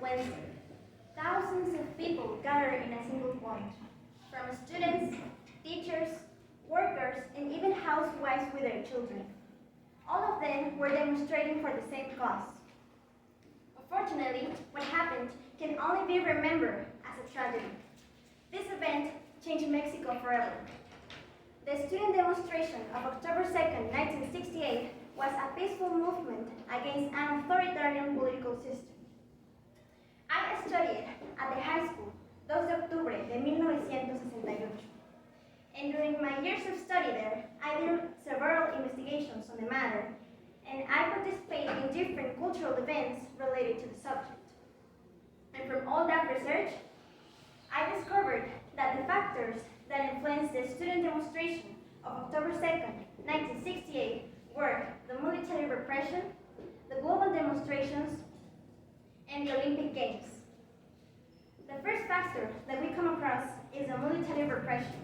Wednesday, thousands of people gathered in a single point, from students, teachers, workers, and even housewives with their children. All of them were demonstrating for the same cause. Unfortunately, what happened can only be remembered as a tragedy. This event changed Mexico forever. The student demonstration of October 2nd, 1968 was a peaceful movement against an authoritarian political system. I studied at the high school 2 de octubre de 1968. And during my years of study there, I did several investigations on the matter, and I participated in different cultural events related to the subject. And from all that research, I discovered that the factors that influenced the student demonstration of October 2nd, 1968 were the military repression, the global demonstrations, and the Olympic Games. The first factor that we come across is the military repression.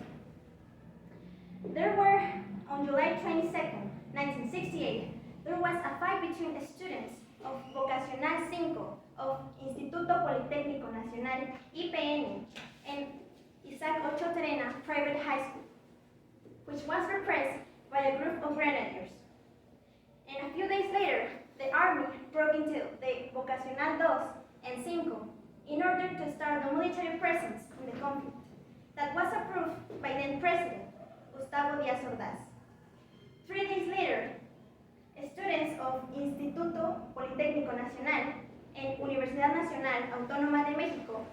There were, on July 22nd, 1968, there was a fight between the students of Vocacional 5 of Instituto Politécnico Nacional, IPN, and Isaac Ocho Terena Private High School, which was repressed by a group of grenadiers. And a few days later, the army broke into the Vocacional 2 and 5 in order to start the military presence in the conflict that was approved by then President Gustavo Díaz Ordaz. 3 days later, students of Instituto Politécnico Nacional and Universidad Nacional Autónoma de México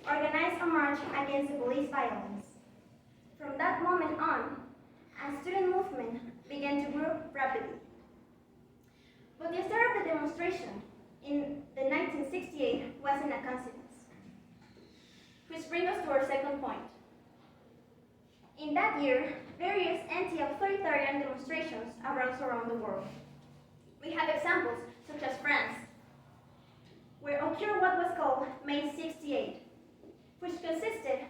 organized a march against the police violence. From that moment on, a student movement began to grow rapidly. But the start of the demonstration in the 1968 wasn't a coincidence. Which brings us to our second point. In that year, various anti-authoritarian demonstrations arose around the world. We have examples such as France, where occurred what was called May 68, which consisted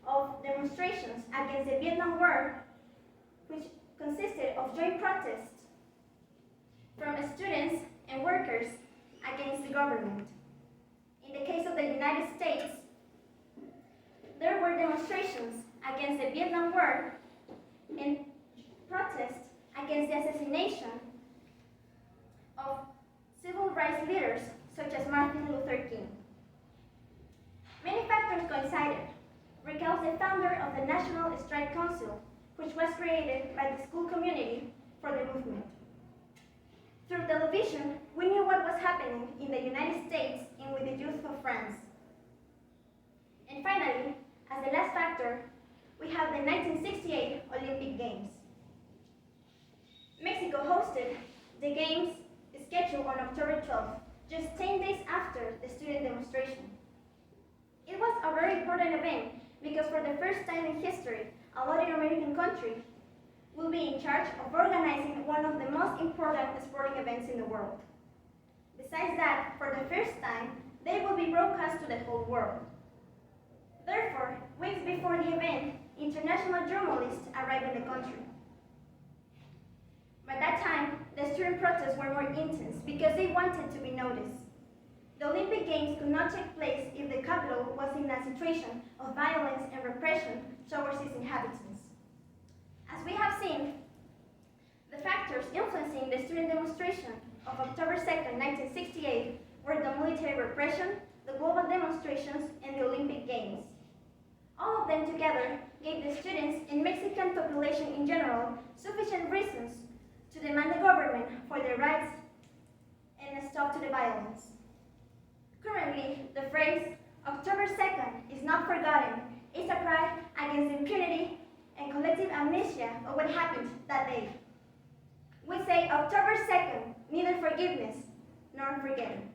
of demonstrations against the Vietnam War, which consisted of joint protests from students and workers against the government. In the case of the United States, there were demonstrations against the Vietnam War and protests against the assassination of civil rights leaders such as Martin Luther King. Many factors coincided. Recalls the founder of the National Strike Council, which was created by the school community for the movement. Through television, we knew what was happening in the United States and with the youth of France. And finally, as the last factor, we have the 1968 Olympic Games. Mexico hosted the Games scheduled on October 12th, just 10 days after the student demonstration. It was a very important event because for the first time in history, a Latin American country will be in charge of organizing one of the most important sporting events in the world. Besides that, for the first time, they will be broadcast to the whole world. Therefore, weeks before the event, international journalists arrived in the country. By that time, the student protests were more intense because they wanted to be noticed. The Olympic Games could not take place if the capital was in a situation of violence and repression towards its inhabitants. As we have seen, the factors influencing the student demonstration of October 2nd, 1968 were the military repression, the global demonstrations, and the Olympic Games. All of them together gave the students and Mexican population in general sufficient reasons to demand the government for their rights and a stop to the violence. Currently, the phrase October 2nd is not forgotten is a cry against impunity and collective amnesia of what happened that day. We say October 2nd, neither forgiveness nor forgetting.